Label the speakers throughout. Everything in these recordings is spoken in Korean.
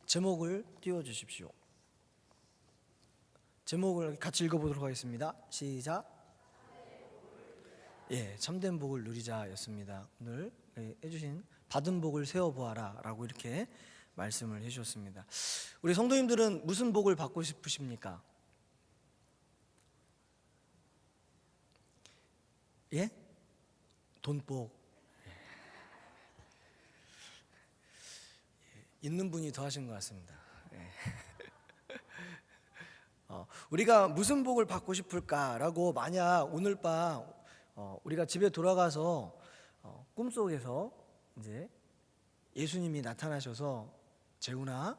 Speaker 1: 제목을 띄워주십시오. 제목을 같이 읽어보도록 하겠습니다. 시작. 참된 복을 누리자였습니다. 오늘 해주신 받은 복을 세워보아라 라고 이렇게 말씀을 해주셨습니다. 우리 성도님들은 무슨 복을 받고 싶으십니까? 돈복. 있는 분이 더 하신 것 같습니다. 우리가 무슨 복을 받고 싶을까라고 만약 오늘 밤 우리가 집에 돌아가서 꿈속에서 이제 예수님이 나타나셔서 재훈아,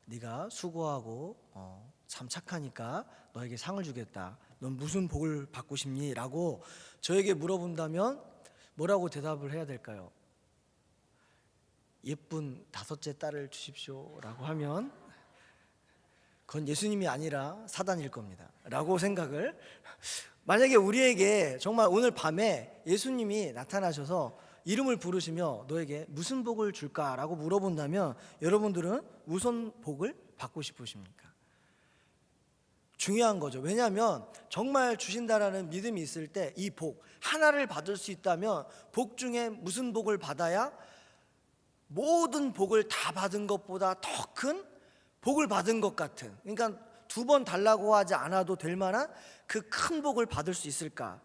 Speaker 1: 네가 수고하고 참 착하니까 너에게 상을 주겠다. 넌 무슨 복을 받고 싶니? 라고 저에게 물어본다면 뭐라고 대답을 해야 될까요? 예쁜 5째 딸을 주십시오 라고 하면 그건 예수님이 아니라 사단일 겁니다 라고 생각을, 만약에 우리에게 정말 오늘 밤에 예수님이 나타나셔서 이름을 부르시며 너에게 무슨 복을 줄까? 라고 물어본다면 여러분들은 무슨 복을 받고 싶으십니까? 중요한 거죠. 왜냐하면 정말 주신다라는 믿음이 있을 때 이 복 하나를 받을 수 있다면 복 중에 무슨 복을 받아야 모든 복을 다 받은 것보다 더 큰 복을 받은 것 같은, 그러니까 2번 달라고 하지 않아도 될 만한 그 큰 복을 받을 수 있을까?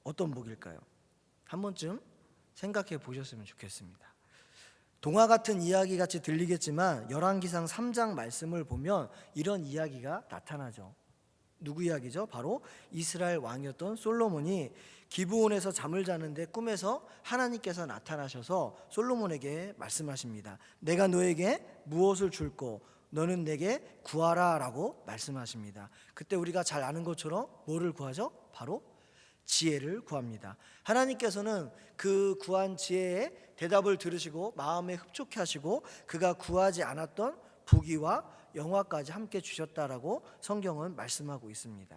Speaker 1: 어떤 복일까요? 한 번쯤 생각해 보셨으면 좋겠습니다. 동화 같은 이야기 같이 들리겠지만 열왕기상 3장 말씀을 보면 이런 이야기가 나타나죠. 누구 이야기죠? 바로 이스라엘 왕이었던 솔로몬이 기브온에서 잠을 자는데 꿈에서 하나님께서 나타나셔서 솔로몬에게 말씀하십니다. 내가 너에게 무엇을 줄고 너는 내게 구하라 라고 말씀하십니다. 그때 우리가 잘 아는 것처럼 뭐를 구하죠? 바로 지혜를 구합니다. 하나님께서는 그 구한 지혜의 대답을 들으시고 마음에 흡족해 하시고 그가 구하지 않았던 부귀와 영화까지 함께 주셨다라고 성경은 말씀하고 있습니다.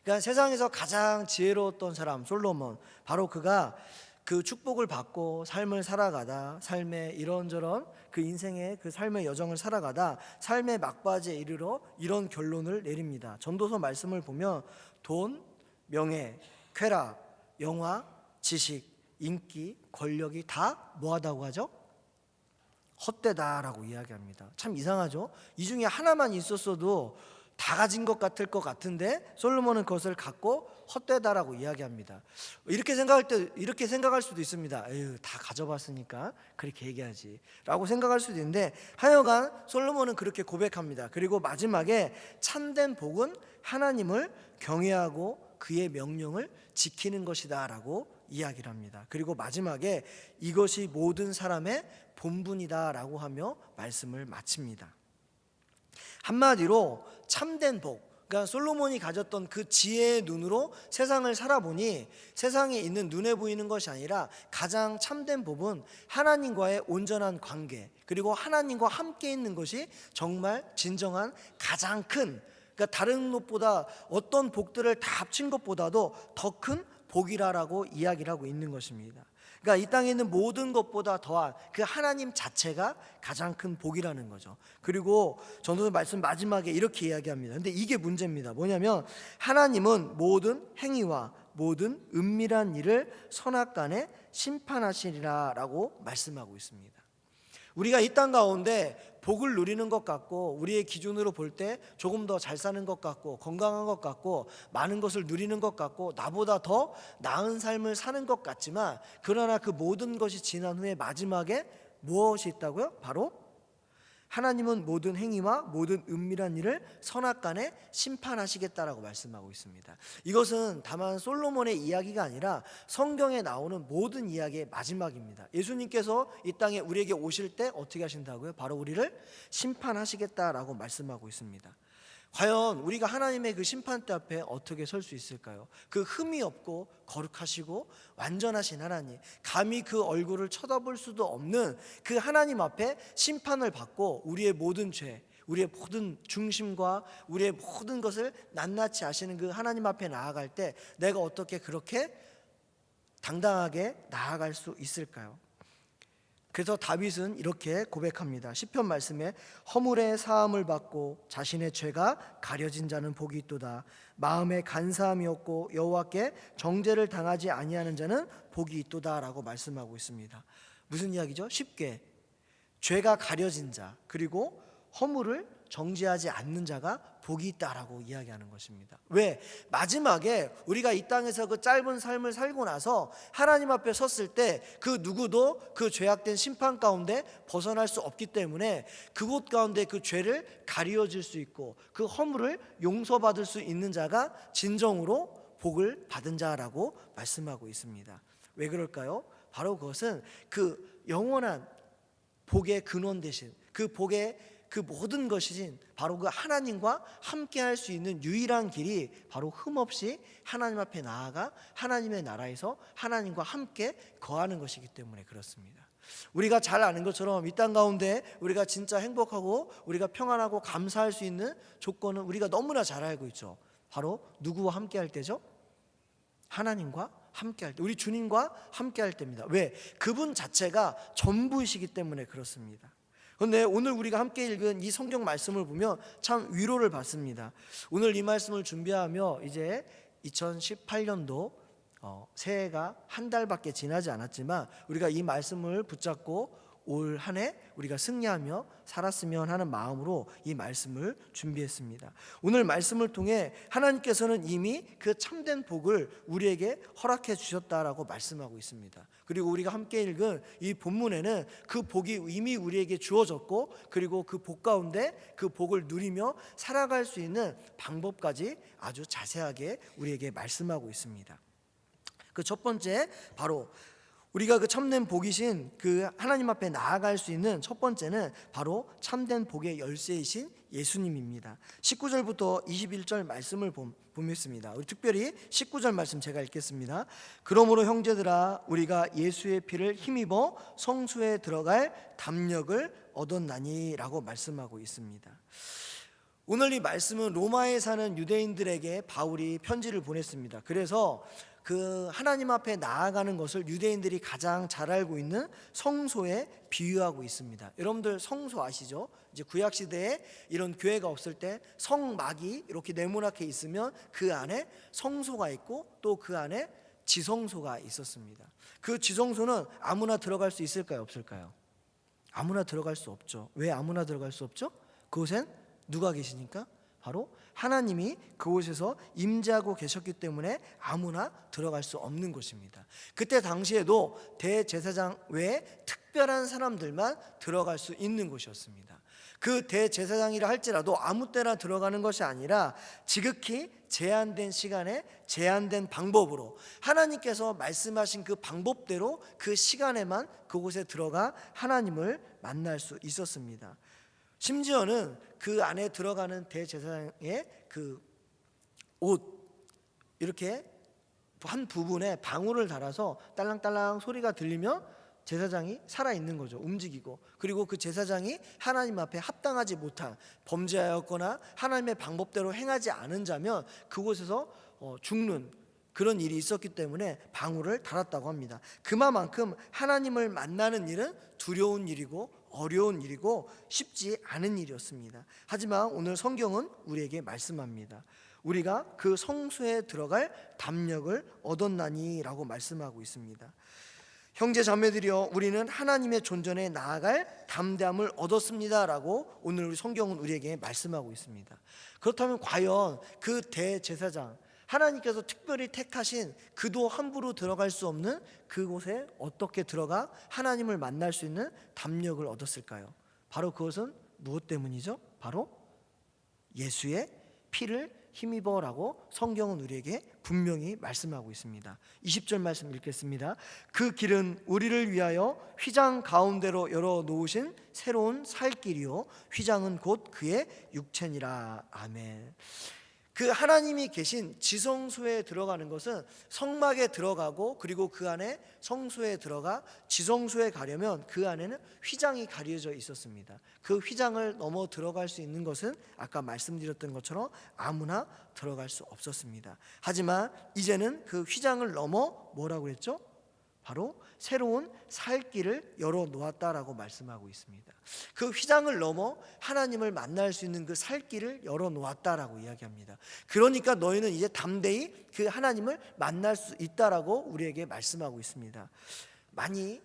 Speaker 1: 그러니까 세상에서 가장 지혜로웠던 사람 솔로몬, 바로 그가 그 축복을 받고 삶을 살아가다 삶의 이런저런 그 인생의 그 삶의 여정을 살아가다 삶의 막바지에 이르러 이런 결론을 내립니다. 전도서 말씀을 보면 돈, 명예, 쾌락, 영화, 지식, 인기, 권력이 다 뭐하다고 하죠? 헛되다라고 이야기합니다. 참 이상하죠? 이 중에 하나만 있었어도 다 가진 것 같을 것 같은데 솔로몬은 그것을 갖고 헛되다라고 이야기합니다. 이렇게 생각할 수도 있습니다. 에휴, 다 가져봤으니까 그렇게 얘기하지 라고 생각할 수도 있는데 하여간 솔로몬은 그렇게 고백합니다. 그리고 마지막에 참된 복은 하나님을 경외하고 그의 명령을 지키는 것이다 라고 이야기를 합니다. 그리고 마지막에 이것이 모든 사람의 본분이다 라고 하며 말씀을 마칩니다. 한마디로 참된 복, 그러니까 솔로몬이 가졌던 그 지혜의 눈으로 세상을 살아보니 세상에 있는 눈에 보이는 것이 아니라 가장 참된 복은 하나님과의 온전한 관계, 그리고 하나님과 함께 있는 것이 정말 진정한 가장 큰, 그러니까 다른 것보다 어떤 복들을 다 합친 것보다도 더 큰 복이라고 이야기를 하고 있는 것입니다. 그러니까 이 땅에 있는 모든 것보다 더한 그 하나님 자체가 가장 큰 복이라는 거죠. 그리고 전도서 말씀 마지막에 이렇게 이야기합니다. 근데 이게 문제입니다. 뭐냐면 하나님은 모든 행위와 모든 은밀한 일을 선악간에 심판하시리라 라고 말씀하고 있습니다. 우리가 이 땅 가운데 복을 누리는 것 같고 우리의 기준으로 볼 때 조금 더 잘 사는 것 같고 건강한 것 같고 많은 것을 누리는 것 같고 나보다 더 나은 삶을 사는 것 같지만, 그러나 그 모든 것이 지난 후에 마지막에 무엇이 있다고요? 바로 하나님은 모든 행위와 모든 은밀한 일을 선악간에 심판하시겠다라고 말씀하고 있습니다. 이것은 다만 솔로몬의 이야기가 아니라 성경에 나오는 모든 이야기의 마지막입니다. 예수님께서 이 땅에 우리에게 오실 때 어떻게 하신다고요? 바로 우리를 심판하시겠다라고 말씀하고 있습니다. 과연 우리가 하나님의 그 심판대 앞에 어떻게 설 수 있을까요? 그 흠이 없고 거룩하시고 완전하신 하나님, 감히 그 얼굴을 쳐다볼 수도 없는 그 하나님 앞에 심판을 받고 우리의 모든 죄, 우리의 모든 중심과 우리의 모든 것을 낱낱이 아시는 그 하나님 앞에 나아갈 때 내가 어떻게 그렇게 당당하게 나아갈 수 있을까요? 그래서 다윗은 이렇게 고백합니다. 시편 말씀에 허물의 사함을 받고 자신의 죄가 가려진 자는 복이 있도다. 마음에 간사함이 없고 여호와께 정죄를 당하지 아니하는 자는 복이 있도다라고 말씀하고 있습니다. 무슨 이야기죠? 쉽게 죄가 가려진 자, 그리고 허물을 정죄하지 않는 자가 복이 있다라고 이야기하는 것입니다. 왜? 마지막에 우리가 이 땅에서 그 짧은 삶을 살고 나서 하나님 앞에 섰을 때 그 누구도 그 죄악된 심판 가운데 벗어날 수 없기 때문에 그곳 가운데 그 죄를 가리워질 수 있고 그 허물을 용서받을 수 있는 자가 진정으로 복을 받은 자라고 말씀하고 있습니다. 왜 그럴까요? 바로 그것은 그 영원한 복의 근원 되신 그 복의 그 모든 것이신 바로 그 하나님과 함께 할 수 있는 유일한 길이 바로 흠없이 하나님 앞에 나아가 하나님의 나라에서 하나님과 함께 거하는 것이기 때문에 그렇습니다. 우리가 잘 아는 것처럼 이 땅 가운데 우리가 진짜 행복하고 우리가 평안하고 감사할 수 있는 조건은 우리가 너무나 잘 알고 있죠. 바로 누구와 함께 할 때죠? 하나님과 함께 할 때, 우리 주님과 함께 할 때입니다. 왜? 그분 자체가 전부이시기 때문에 그렇습니다. 그런데 오늘 우리가 함께 읽은 이 성경 말씀을 보면 참 위로를 받습니다. 오늘 이 말씀을 준비하며 이제 2018년도 새해가 한 달밖에 지나지 않았지만 우리가 이 말씀을 붙잡고 올 한 해 우리가 승리하며 살았으면 하는 마음으로 이 말씀을 준비했습니다. 오늘 말씀을 통해 하나님께서는 이미 그 참된 복을 우리에게 허락해 주셨다라고 말씀하고 있습니다. 그리고 우리가 함께 읽은 이 본문에는 그 복이 이미 우리에게 주어졌고 그리고 그 복 가운데 그 복을 누리며 살아갈 수 있는 방법까지 아주 자세하게 우리에게 말씀하고 있습니다. 그 첫 번째 바로 우리가 그 참된 복이신 그 하나님 앞에 나아갈 수 있는 첫 번째는 바로 참된 복의 열쇠이신 예수님입니다. 19절부터 21절 말씀을 보겠습니다. 우리 특별히 19절 말씀 제가 읽겠습니다. 그러므로 형제들아 우리가 예수의 피를 힘입어 성소에 들어갈 담력을 얻었나니라고 말씀하고 있습니다. 오늘 이 말씀은 로마에 사는 유대인들에게 바울이 편지를 보냈습니다. 그래서 그 하나님 앞에 나아가는 것을 유대인들이 가장 잘 알고 있는 성소에 비유하고 있습니다. 여러분들 성소 아시죠? 이제 구약 시대에 이런 교회가 없을 때 성막이 이렇게 네모나게 있으면 그 안에 성소가 있고 또 그 안에 지성소가 있었습니다. 그 지성소는 아무나 들어갈 수 있을까요? 없을까요? 아무나 들어갈 수 없죠. 왜 아무나 들어갈 수 없죠? 그곳엔 누가 계시니까? 바로 하나님이 그곳에서 임재하고 계셨기 때문에 아무나 들어갈 수 없는 곳입니다. 그때 당시에도 대제사장 외에 특별한 사람들만 들어갈 수 있는 곳이었습니다. 그 대제사장이라 할지라도 아무 때나 들어가는 것이 아니라 지극히 제한된 시간에 제한된 방법으로 하나님께서 말씀하신 그 방법대로 그 시간에만 그곳에 들어가 하나님을 만날 수 있었습니다. 심지어는 그 안에 들어가는 대제사장의 그 옷 이렇게 한 부분에 방울을 달아서 딸랑딸랑 소리가 들리면 제사장이 살아있는 거죠. 움직이고. 그리고 그 제사장이 하나님 앞에 합당하지 못한 범죄하였거나 하나님의 방법대로 행하지 않은 자면 그곳에서 죽는 그런 일이 있었기 때문에 방울을 달았다고 합니다. 그만큼 하나님을 만나는 일은 두려운 일이고 어려운 일이고 쉽지 않은 일이었습니다. 하지만 오늘 성경은 우리에게 말씀합니다. 우리가 그 성소에 들어갈 담력을 얻었나니라고 말씀하고 있습니다. 형제 자매들이여 우리는 하나님의 존전에 나아갈 담대함을 얻었습니다라고 오늘 우리 성경은 우리에게 말씀하고 있습니다. 그렇다면 과연 그 대제사장 하나님께서 특별히 택하신 그도 함부로 들어갈 수 없는 그곳에 어떻게 들어가 하나님을 만날 수 있는 담력을 얻었을까요? 바로 그것은 무엇 때문이죠? 바로 예수의 피를 힘입어라고 성경은 우리에게 분명히 말씀하고 있습니다. 20절 말씀 읽겠습니다. 그 길은 우리를 위하여 휘장 가운데로 열어놓으신 새로운 살 길이요 휘장은 곧 그의 육체니라. 아멘. 그 하나님이 계신 지성소에 들어가는 것은 성막에 들어가고 그리고 그 안에 성소에 들어가 지성소에 가려면 그 안에는 휘장이 가려져 있었습니다. 그 휘장을 넘어 들어갈 수 있는 것은 아까 말씀드렸던 것처럼 아무나 들어갈 수 없었습니다. 하지만 이제는 그 휘장을 넘어 뭐라고 했죠? 바로 새로운 살 길을 열어놓았다라고 말씀하고 있습니다. 그 휘장을 넘어 하나님을 만날 수 있는 그 살 길을 열어놓았다라고 이야기합니다. 그러니까 너희는 이제 담대히 그 하나님을 만날 수 있다라고 우리에게 말씀하고 있습니다. 많이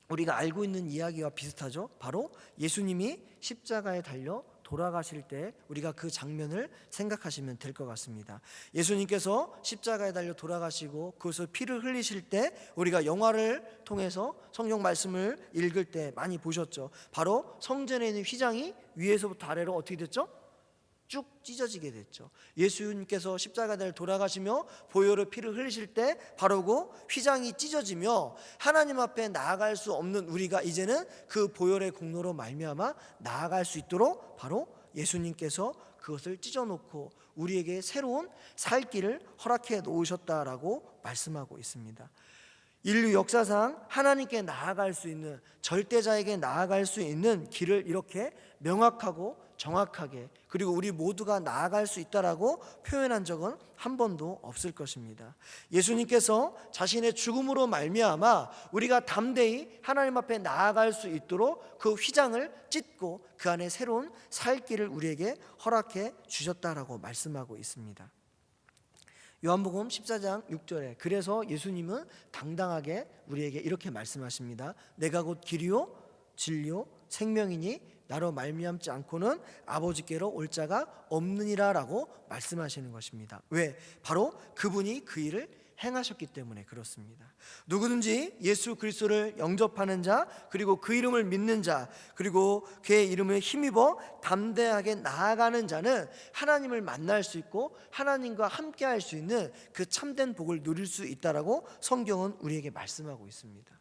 Speaker 1: 우리가 알고 있는 이야기와 비슷하죠. 바로 예수님이 십자가에 달려 돌아가실 때 우리가 그 장면을 생각하시면 될 것 같습니다. 예수님께서 십자가에 달려 돌아가시고 그것을 피를 흘리실 때 우리가 영화를 통해서 성경 말씀을 읽을 때 많이 보셨죠. 바로 성전에 있는 휘장이 위에서부터 아래로 어떻게 됐죠? 쭉 찢어지게 됐죠. 예수님께서 십자가에 달려 돌아가시며 보혈의 피를 흘리실 때 바로 그 휘장이 찢어지며 하나님 앞에 나아갈 수 없는 우리가 이제는 그 보혈의 공로로 말미암아 나아갈 수 있도록 바로 예수님께서 그것을 찢어놓고 우리에게 새로운 살 길을 허락해 놓으셨다라고 말씀하고 있습니다. 인류 역사상 하나님께 나아갈 수 있는, 절대자에게 나아갈 수 있는 길을 이렇게 명확하고 정확하게, 그리고 우리 모두가 나아갈 수 있다라고 표현한 적은 한 번도 없을 것입니다. 예수님께서 자신의 죽음으로 말미암아 우리가 담대히 하나님 앞에 나아갈 수 있도록 그 휘장을 찢고 그 안에 새로운 살 길을 우리에게 허락해 주셨다라고 말씀하고 있습니다. 요한복음 14장 6절에 그래서 예수님은 당당하게 우리에게 이렇게 말씀하십니다. 내가 곧 길이요 진리요 생명이니 나로 말미암지 않고는 아버지께로 올 자가 없느니라라고 말씀하시는 것입니다. 왜? 바로 그분이 그 일을 행하셨기 때문에 그렇습니다. 누구든지 예수 그리스도를 영접하는 자, 그리고 그 이름을 믿는 자, 그리고 그의 이름을 힘입어 담대하게 나아가는 자는 하나님을 만날 수 있고 하나님과 함께 할 수 있는 그 참된 복을 누릴 수 있다라고 성경은 우리에게 말씀하고 있습니다.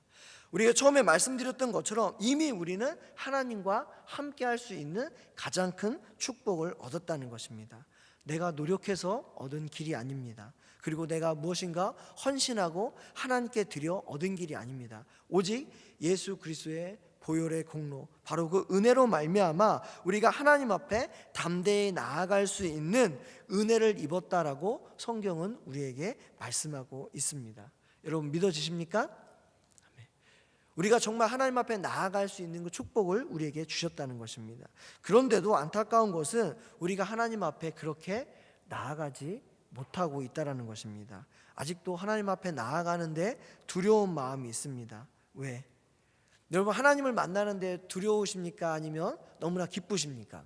Speaker 1: 우리가 처음에 말씀드렸던 것처럼 이미 우리는 하나님과 함께 할 수 있는 가장 큰 축복을 얻었다는 것입니다. 내가 노력해서 얻은 길이 아닙니다. 그리고 내가 무엇인가 헌신하고 하나님께 드려 얻은 길이 아닙니다. 오직 예수 그리스도의 보혈의 공로, 바로 그 은혜로 말미암아 우리가 하나님 앞에 담대히 나아갈 수 있는 은혜를 입었다라고 성경은 우리에게 말씀하고 있습니다. 여러분 믿어지십니까? 우리가 정말 하나님 앞에 나아갈 수 있는 그 축복을 우리에게 주셨다는 것입니다. 그런데도 안타까운 것은 우리가 하나님 앞에 그렇게 나아가지 못하고 있다는 것입니다. 아직도 하나님 앞에 나아가는데 두려운 마음이 있습니다. 왜? 여러분 하나님을 만나는데 두려우십니까? 아니면 너무나 기쁘십니까?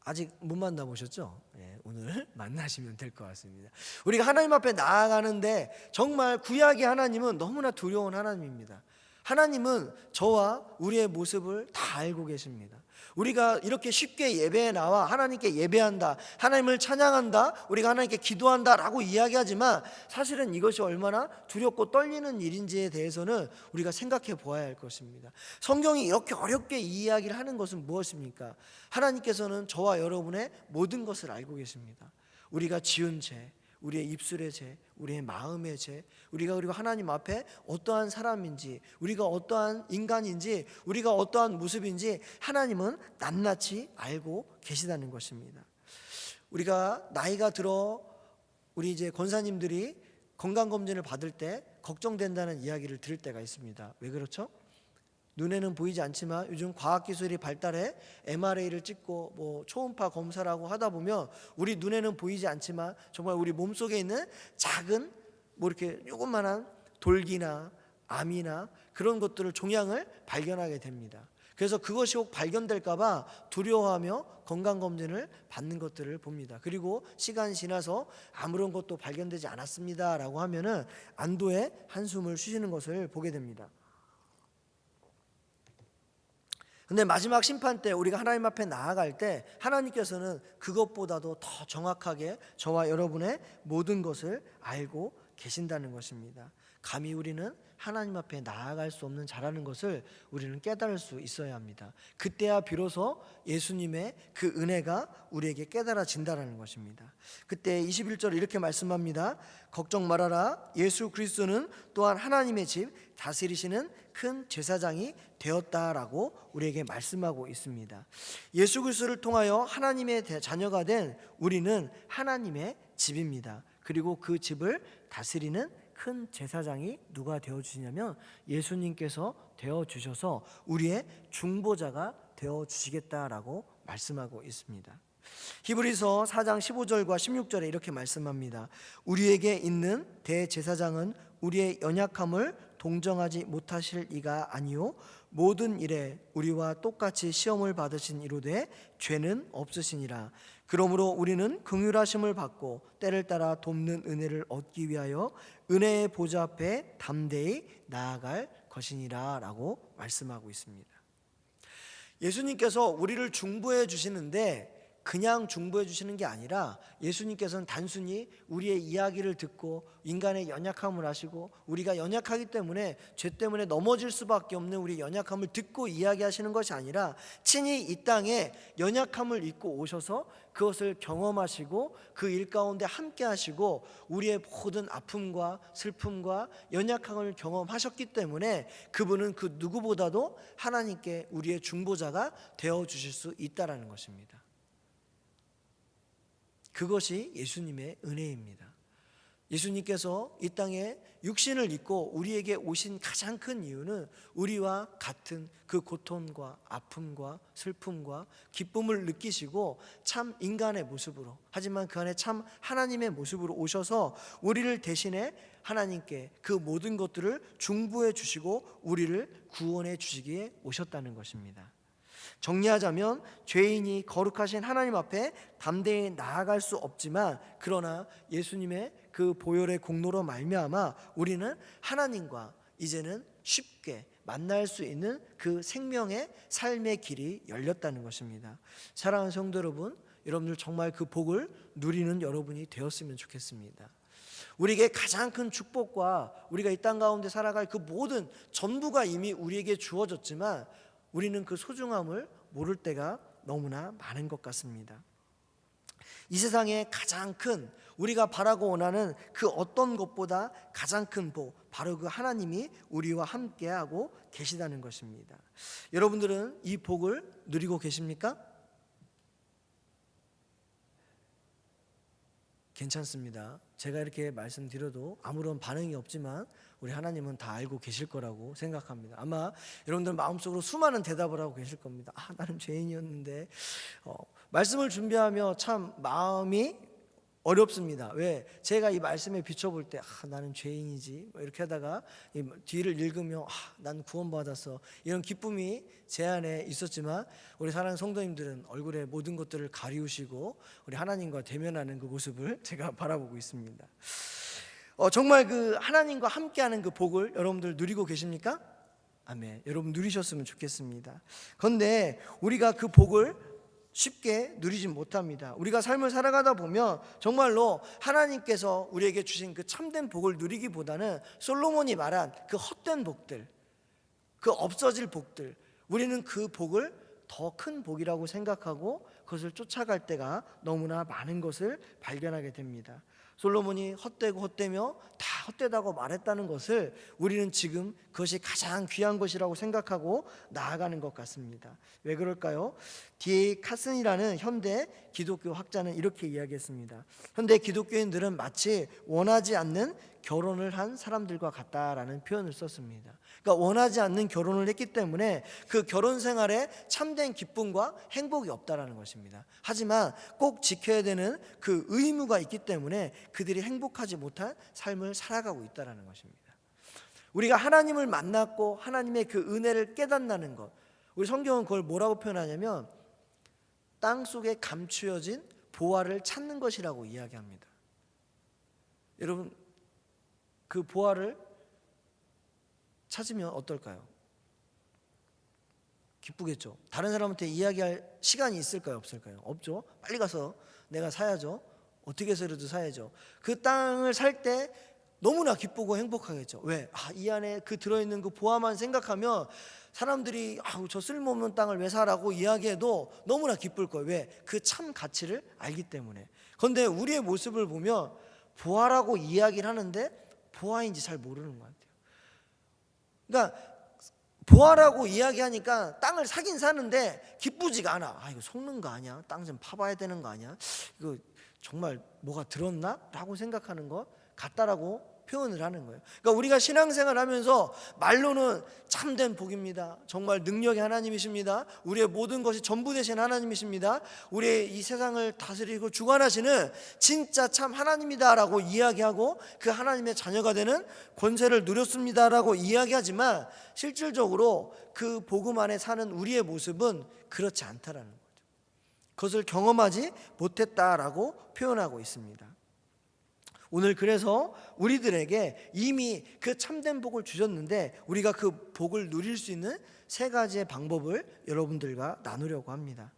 Speaker 1: 아직 못 만나보셨죠? 오늘 만나시면 될 것 같습니다. 우리가 하나님 앞에 나아가는데 정말 구약의 하나님은 너무나 두려운 하나님입니다. 하나님은 저와 우리의 모습을 다 알고 계십니다. 우리가 이렇게 쉽게 예배에 나와 하나님께 예배한다, 하나님을 찬양한다, 우리가 하나님께 기도한다라고 이야기하지만 사실은 이것이 얼마나 두렵고 떨리는 일인지에 대해서는 우리가 생각해 보아야 할 것입니다. 성경이 이렇게 어렵게 이 이야기를 하는 것은 무엇입니까? 하나님께서는 저와 여러분의 모든 것을 알고 계십니다. 우리가 지은 죄, 우리의 입술의 죄, 우리의 마음의 죄, 우리가 그리고 하나님 앞에 어떠한 사람인지, 우리가 어떠한 인간인지, 우리가 어떠한 모습인지 하나님은 낱낱이 알고 계시다는 것입니다. 우리가 나이가 들어 우리 이제 권사님들이 건강검진을 받을 때 걱정된다는 이야기를 들을 때가 있습니다. 왜 그렇죠? 눈에는 보이지 않지만 요즘 과학기술이 발달해 MRA를 찍고 뭐 초음파 검사라고 하다 보면 우리 눈에는 보이지 않지만 정말 우리 몸속에 있는 작은 뭐 이렇게 조그만한 돌기나 암이나 그런 것들을 종양을 발견하게 됩니다. 그래서 그것이 혹 발견될까 봐 두려워하며 건강검진을 받는 것들을 봅니다. 그리고 시간이 지나서 아무런 것도 발견되지 않았습니다 라고 하면은 안도의 한숨을 쉬시는 것을 보게 됩니다. 근데 마지막 심판 때 우리가 하나님 앞에 나아갈 때 하나님께서는 그것보다도 더 정확하게 저와 여러분의 모든 것을 알고 계신다는 것입니다. 감히 우리는 하나님 앞에 나아갈 수 없는 자라는 것을 우리는 깨달을 수 있어야 합니다. 그때야 비로소 예수님의 그 은혜가 우리에게 깨달아진다는 것입니다. 그때 21절에 이렇게 말씀합니다. 걱정 말아라. 예수 그리스도는 또한 하나님의 집 다스리시는 큰 제사장이 되었다라고 우리에게 말씀하고 있습니다. 예수 그리스도를 통하여 하나님의 자녀가 된 우리는 하나님의 집입니다. 그리고 그 집을 다스리는 큰 제사장이 누가 되어주시냐면 예수님께서 되어주셔서 우리의 중보자가 되어주시겠다라고 말씀하고 있습니다. 히브리서 4장 15절과 16절에 이렇게 말씀합니다. 우리에게 있는 대제사장은 우리의 연약함을 동정하지 못하실 이가 아니요 모든 일에 우리와 똑같이 시험을 받으신 이로되 죄는 없으시니라. 그러므로 우리는 긍휼하심을 받고 때를 따라 돕는 은혜를 얻기 위하여 은혜의 보좌 앞에 담대히 나아갈 것이니라 라고 말씀하고 있습니다. 예수님께서 우리를 중보해 주시는데 그냥 중보해 주시는 게 아니라 예수님께서는 단순히 우리의 이야기를 듣고 인간의 연약함을 아시고 우리가 연약하기 때문에 죄 때문에 넘어질 수밖에 없는 우리의 연약함을 듣고 이야기하시는 것이 아니라 친히 이 땅에 연약함을 입고 오셔서 그것을 경험하시고 그 일 가운데 함께 하시고 우리의 모든 아픔과 슬픔과 연약함을 경험하셨기 때문에 그분은 그 누구보다도 하나님께 우리의 중보자가 되어주실 수 있다는 것입니다. 그것이 예수님의 은혜입니다. 예수님께서 이 땅에 육신을 입고 우리에게 오신 가장 큰 이유는 우리와 같은 그 고통과 아픔과 슬픔과 기쁨을 느끼시고 참 인간의 모습으로 하지만 그 안에 참 하나님의 모습으로 오셔서 우리를 대신해 하나님께 그 모든 것들을 중보해 주시고 우리를 구원해 주시기에 오셨다는 것입니다. 정리하자면 죄인이 거룩하신 하나님 앞에 담대히 나아갈 수 없지만 그러나 예수님의 그 보혈의 공로로 말미암아 우리는 하나님과 이제는 쉽게 만날 수 있는 그 생명의 삶의 길이 열렸다는 것입니다. 사랑하는 성도 여러분, 여러분들 정말 그 복을 누리는 여러분이 되었으면 좋겠습니다. 우리에게 가장 큰 축복과 우리가 이 땅 가운데 살아갈 그 모든 전부가 이미 우리에게 주어졌지만 우리는 그 소중함을 모를 때가 너무나 많은 것 같습니다. 이 세상에 가장 큰 우리가 바라고 원하는 그 어떤 것보다 가장 큰 복, 바로 그 하나님이 우리와 함께하고 계시다는 것입니다. 여러분들은 이 복을 누리고 계십니까? 괜찮습니다. 제가 이렇게 말씀드려도 아무런 반응이 없지만 우리 하나님은 다 알고 계실 거라고 생각합니다. 아마 여러분들 마음속으로 수많은 대답을 하고 계실 겁니다. 나는 죄인이었는데 말씀을 준비하며 참 마음이 어렵습니다. 왜? 제가 이 말씀에 비춰볼 때 나는 죄인이지 이렇게 하다가 이 뒤를 읽으며 난 구원받았어 이런 기쁨이 제 안에 있었지만 우리 사랑하는 성도님들은 얼굴에 모든 것들을 가리우시고 우리 하나님과 대면하는 그 모습을 제가 바라보고 있습니다. 정말 그 하나님과 함께하는 그 복을 여러분들 누리고 계십니까? 아멘. 여러분 누리셨으면 좋겠습니다. 그런데 우리가 그 복을 쉽게 누리지 못합니다. 우리가 삶을 살아가다 보면 정말로 하나님께서 우리에게 주신 그 참된 복을 누리기보다는 솔로몬이 말한 그 헛된 복들, 그 없어질 복들, 우리는 그 복을 더 큰 복이라고 생각하고 그것을 쫓아갈 때가 너무나 많은 것을 발견하게 됩니다. 솔로몬이 헛되고 헛되며 다 헛되다고 말했다는 것을 우리는 지금 그것이 가장 귀한 것이라고 생각하고 나아가는 것 같습니다. 왜 그럴까요? D.A. 카슨이라는 현대 기독교 학자는 이렇게 이야기했습니다. 현대 기독교인들은 마치 원하지 않는 결혼을 한 사람들과 같다라는 표현을 썼습니다. 그러니까 원하지 않는 결혼을 했기 때문에 그 결혼 생활에 참된 기쁨과 행복이 없다라는 것입니다. 하지만 꼭 지켜야 되는 그 의무가 있기 때문에 그들이 행복하지 못한 삶을 살아가고 있다라는 것입니다. 우리가 하나님을 만났고 하나님의 그 은혜를 깨닫는 것, 우리 성경은 그걸 뭐라고 표현하냐면 땅 속에 감추어진 보화를 찾는 것이라고 이야기합니다. 여러분 그 보화를 찾으면 어떨까요? 기쁘겠죠. 다른 사람한테 이야기할 시간이 있을까요? 없을까요? 없죠. 빨리 가서 내가 사야죠. 어떻게 해서라도 사야죠. 그 땅을 살 때 너무나 기쁘고 행복하겠죠. 왜? 이 안에 그 들어있는 그 보화만 생각하면 사람들이 저 쓸모없는 땅을 왜 사라고 이야기해도 너무나 기쁠 거예요. 왜? 그 참 가치를 알기 때문에. 그런데 우리의 모습을 보면 보화라고 이야기를 하는데 보화인지 잘 모르는 것 같아요. 그러니까 보화라고 이야기하니까 땅을 사긴 사는데 기쁘지가 않아. 이거 속는 거 아니야? 땅 좀 파봐야 되는 거 아니야? 이거 정말 뭐가 들었나? 라고 생각하는 것 같다라고 표현을 하는 거예요. 그러니까 우리가 신앙생활 하면서 말로는 참된 복입니다. 정말 능력의 하나님이십니다. 우리의 모든 것이 전부 되신 하나님이십니다. 우리의 이 세상을 다스리고 주관하시는 진짜 참 하나님이다라고 이야기하고 그 하나님의 자녀가 되는 권세를 누렸습니다라고 이야기하지만 실질적으로 그 복음 안에 사는 우리의 모습은 그렇지 않다라는 거죠. 그것을 경험하지 못했다라고 표현하고 있습니다. 오늘 그래서 우리들에게 이미 그 참된 복을 주셨는데 우리가 그 복을 누릴 수 있는 세 가지의 방법을 여러분들과 나누려고 합니다.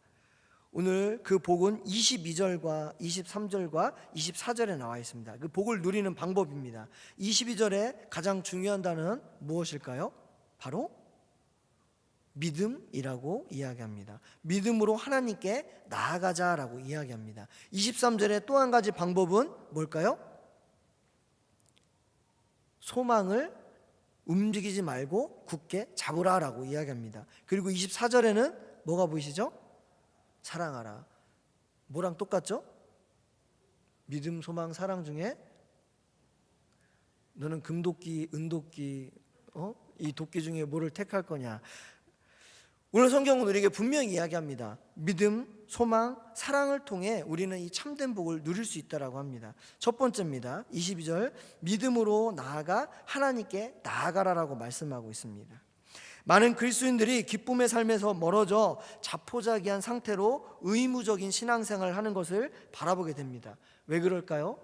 Speaker 1: 오늘 그 복은 22절과 23절과 24절에 나와 있습니다. 그 복을 누리는 방법입니다. 22절에 가장 중요한 단어는 무엇일까요? 바로 믿음이라고 이야기합니다. 믿음으로 하나님께 나아가자라고 이야기합니다. 23절에 또 한 가지 방법은 뭘까요? 소망을 움직이지 말고 굳게 잡으라라고 이야기합니다. 그리고 24절에는 뭐가 보이시죠? 사랑하라. 뭐랑 똑같죠? 믿음, 소망, 사랑 중에 너는 금도끼, 은도끼, 이 도끼 중에 뭐를 택할 거냐? 오늘 성경은 우리에게 분명히 이야기합니다. 믿음, 소망, 사랑을 통해 우리는 이 참된 복을 누릴 수 있다라고 합니다. 첫 번째입니다. 22절 믿음으로 나아가 하나님께 나아가라라고 말씀하고 있습니다. 많은 그리스도인들이 기쁨의 삶에서 멀어져 자포자기한 상태로 의무적인 신앙생활을 하는 것을 바라보게 됩니다. 왜 그럴까요?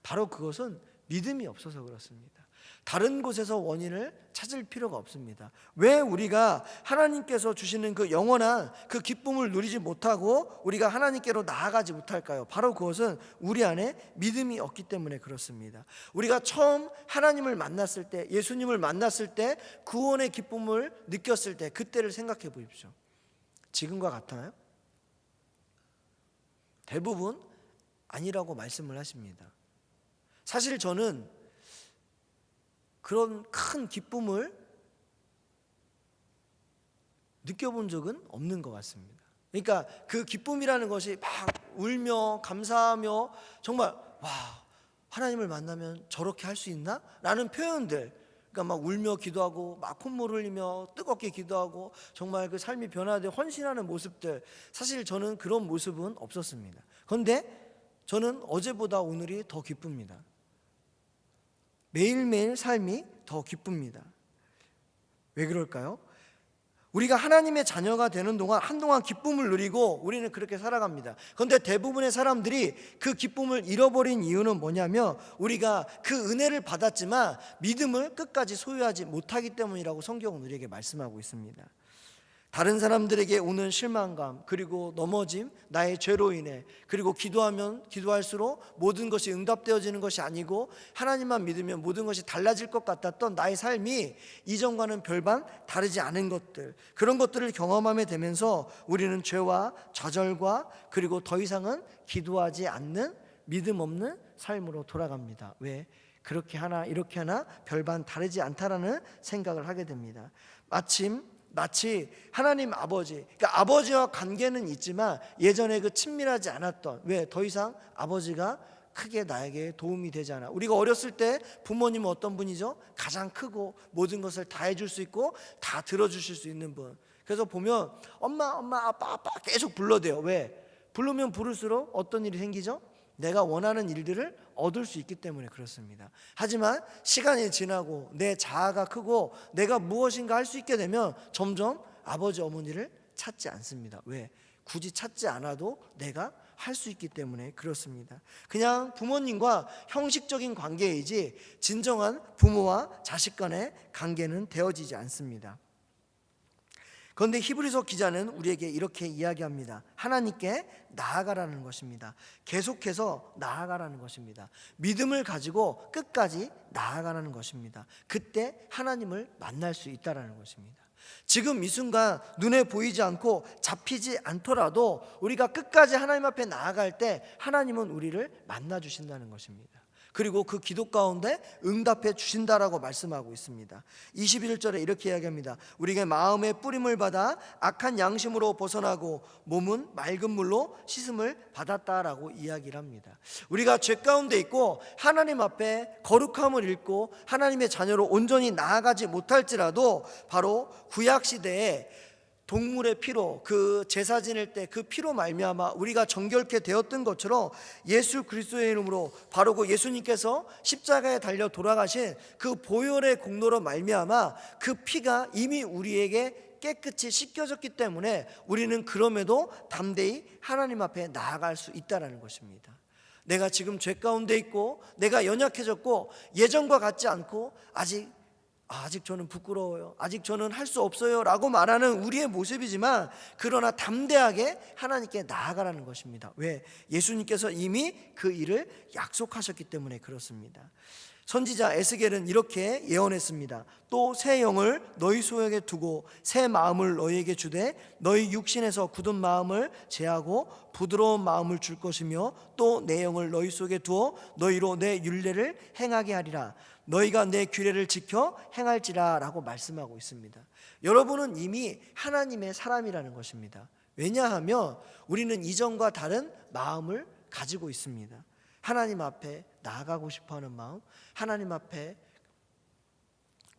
Speaker 1: 바로 그것은 믿음이 없어서 그렇습니다. 다른 곳에서 원인을 찾을 필요가 없습니다. 왜 우리가 하나님께서 주시는 그 영원한 그 기쁨을 누리지 못하고 우리가 하나님께로 나아가지 못할까요? 바로 그것은 우리 안에 믿음이 없기 때문에 그렇습니다. 우리가 처음 하나님을 만났을 때, 예수님을 만났을 때 구원의 기쁨을 느꼈을 때 그때를 생각해 보십시오. 지금과 같아요? 대부분 아니라고 말씀을 하십니다. 사실 저는 그런 큰 기쁨을 느껴본 적은 없는 것 같습니다. 그러니까 그 기쁨이라는 것이 막 울며 감사하며 정말 하나님을 만나면 저렇게 할 수 있나? 라는 표현들, 그러니까 막 울며 기도하고 막 콧물 흘리며 뜨겁게 기도하고 정말 그 삶이 변화되어 헌신하는 모습들, 사실 저는 그런 모습은 없었습니다. 그런데 저는 어제보다 오늘이 더 기쁩니다. 매일매일 삶이 더 기쁩니다. 왜 그럴까요? 우리가 하나님의 자녀가 되는 동안 한동안 기쁨을 누리고 우리는 그렇게 살아갑니다. 그런데 대부분의 사람들이 그 기쁨을 잃어버린 이유는 뭐냐면 우리가 그 은혜를 받았지만 믿음을 끝까지 소유하지 못하기 때문이라고 성경은 우리에게 말씀하고 있습니다. 다른 사람들에게 오는 실망감, 그리고 넘어짐, 나의 죄로 인해, 그리고 기도하면 기도할수록 모든 것이 응답되어지는 것이 아니고 하나님만 믿으면 모든 것이 달라질 것 같았던 나의 삶이 이전과는 별반 다르지 않은 것들, 그런 것들을 경험하게 되면서 우리는 죄와 좌절과 그리고 더 이상은 기도하지 않는 믿음 없는 삶으로 돌아갑니다. 왜? 그렇게 하나 이렇게 하나 별반 다르지 않다라는 생각을 하게 됩니다. 마치 하나님 아버지, 그러니까 아버지와 관계는 있지만 예전에 그 친밀하지 않았던, 왜? 더 이상 아버지가 크게 나에게 도움이 되지 않아. 우리가 어렸을 때 부모님은 어떤 분이죠? 가장 크고 모든 것을 다 해줄 수 있고 다 들어주실 수 있는 분. 그래서 보면 엄마, 아빠 계속 불러대요. 왜? 부르면 부를수록 어떤 일이 생기죠? 내가 원하는 일들을 얻을 수 있기 때문에 그렇습니다. 하지만 시간이 지나고 내 자아가 크고 내가 무엇인가 할 수 있게 되면 점점 아버지 어머니를 찾지 않습니다. 왜? 굳이 찾지 않아도 내가 할 수 있기 때문에 그렇습니다. 그냥 부모님과 형식적인 관계이지 진정한 부모와 자식 간의 관계는 되어지지 않습니다. 그런데 히브리서 기자는 우리에게 이렇게 이야기합니다. 하나님께 나아가라는 것입니다. 계속해서 나아가라는 것입니다. 믿음을 가지고 끝까지 나아가라는 것입니다. 그때 하나님을 만날 수 있다는 것입니다. 지금 이 순간 눈에 보이지 않고 잡히지 않더라도 우리가 끝까지 하나님 앞에 나아갈 때 하나님은 우리를 만나 주신다는 것입니다. 그리고 그 기도 가운데 응답해 주신다라고 말씀하고 있습니다. 21절에 이렇게 이야기합니다. 우리에게 마음의 뿌림을 받아 악한 양심으로 벗어나고 몸은 맑은 물로 씻음을 받았다라고 이야기를 합니다. 우리가 죄 가운데 있고 하나님 앞에 거룩함을 잃고 하나님의 자녀로 온전히 나아가지 못할지라도 바로 구약 시대에 동물의 피로, 그 제사 지낼 때 그 피로 말미암아 우리가 정결케 되었던 것처럼 예수 그리스도의 이름으로 바로 그 예수님께서 십자가에 달려 돌아가신 그 보혈의 공로로 말미암아 그 피가 이미 우리에게 깨끗이 씻겨졌기 때문에 우리는 그럼에도 담대히 하나님 앞에 나아갈 수 있다는 것입니다. 내가 지금 죄 가운데 있고 내가 연약해졌고 예전과 같지 않고 아직 저는 부끄러워요, 아직 저는 할 수 없어요 라고 말하는 우리의 모습이지만, 그러나 담대하게 하나님께 나아가라는 것입니다. 왜? 예수님께서 이미 그 일을 약속하셨기 때문에 그렇습니다. 선지자 에스겔은 이렇게 예언했습니다. 또 새 영을 너희 소역에 두고 새 마음을 너희에게 주되 너희 육신에서 굳은 마음을 제하고 부드러운 마음을 줄 것이며 또 내 영을 너희 속에 두어 너희로 내 율례를 행하게 하리라. 너희가 내 규례를 지켜 행할지라 라고 말씀하고 있습니다. 여러분은 이미 하나님의 사람이라는 것입니다. 왜냐하면 우리는 이전과 다른 마음을 가지고 있습니다. 하나님 앞에 나아가고 싶어하는 마음, 하나님 앞에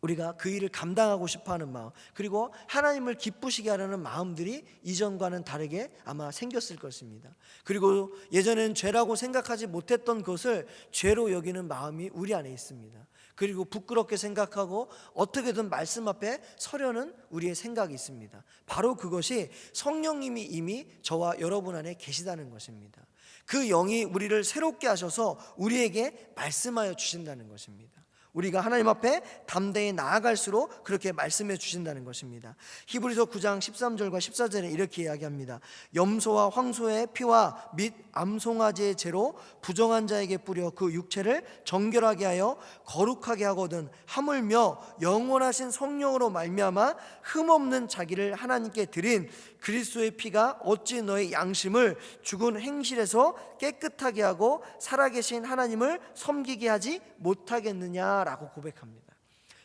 Speaker 1: 우리가 그 일을 감당하고 싶어하는 마음, 그리고 하나님을 기쁘시게 하려는 마음들이 이전과는 다르게 아마 생겼을 것입니다. 그리고 예전에는 죄라고 생각하지 못했던 것을 죄로 여기는 마음이 우리 안에 있습니다. 그리고 부끄럽게 생각하고 어떻게든 말씀 앞에 서려는 우리의 생각이 있습니다. 바로 그것이 성령님이 이미 저와 여러분 안에 계시다는 것입니다. 그 영이 우리를 새롭게 하셔서 우리에게 말씀하여 주신다는 것입니다. 우리가 하나님 앞에 담대히 나아갈수록 그렇게 말씀해 주신다는 것입니다. 히브리서 9장 13절과 14절에 이렇게 이야기합니다. 염소와 황소의 피와 및 암송아지의 죄로 부정한 자에게 뿌려 그 육체를 정결하게 하여 거룩하게 하거든 하물며 영원하신 성령으로 말미암아 흠없는 자기를 하나님께 드린 그리스도의 피가 어찌 너의 양심을 죽은 행실에서 깨끗하게 하고 살아계신 하나님을 섬기게 하지 못하겠느냐라고 고백합니다.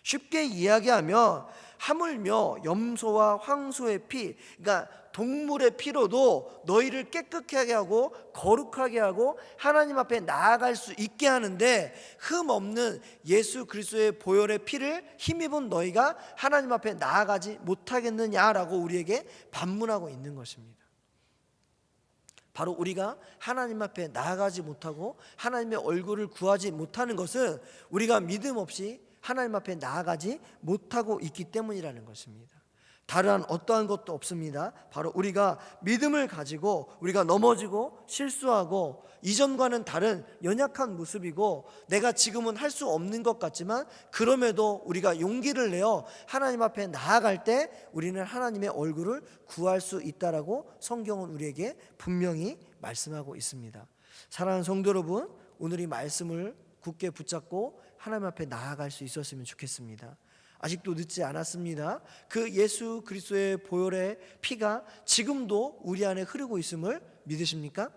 Speaker 1: 쉽게 이야기하면 하물며 염소와 황소의 피, 그러니까 동물의 피로도 너희를 깨끗하게 하고 거룩하게 하고 하나님 앞에 나아갈 수 있게 하는데 흠없는 예수 그리스도의 보혈의 피를 힘입은 너희가 하나님 앞에 나아가지 못하겠느냐라고 우리에게 반문하고 있는 것입니다. 바로 우리가 하나님 앞에 나아가지 못하고 하나님의 얼굴을 구하지 못하는 것은 우리가 믿음 없이 하나님 앞에 나아가지 못하고 있기 때문이라는 것입니다. 다른 어떠한 것도 없습니다. 바로 우리가 믿음을 가지고 우리가 넘어지고 실수하고 이전과는 다른 연약한 모습이고 내가 지금은 할 수 없는 것 같지만 그럼에도 우리가 용기를 내어 하나님 앞에 나아갈 때 우리는 하나님의 얼굴을 구할 수 있다라고 성경은 우리에게 분명히 말씀하고 있습니다. 사랑하는 성도 여러분, 오늘 이 말씀을 굳게 붙잡고 하나님 앞에 나아갈 수 있었으면 좋겠습니다. 아직도 늦지 않았습니다. 그 예수 그리스도의 보혈의 피가 지금도 우리 안에 흐르고 있음을 믿으십니까?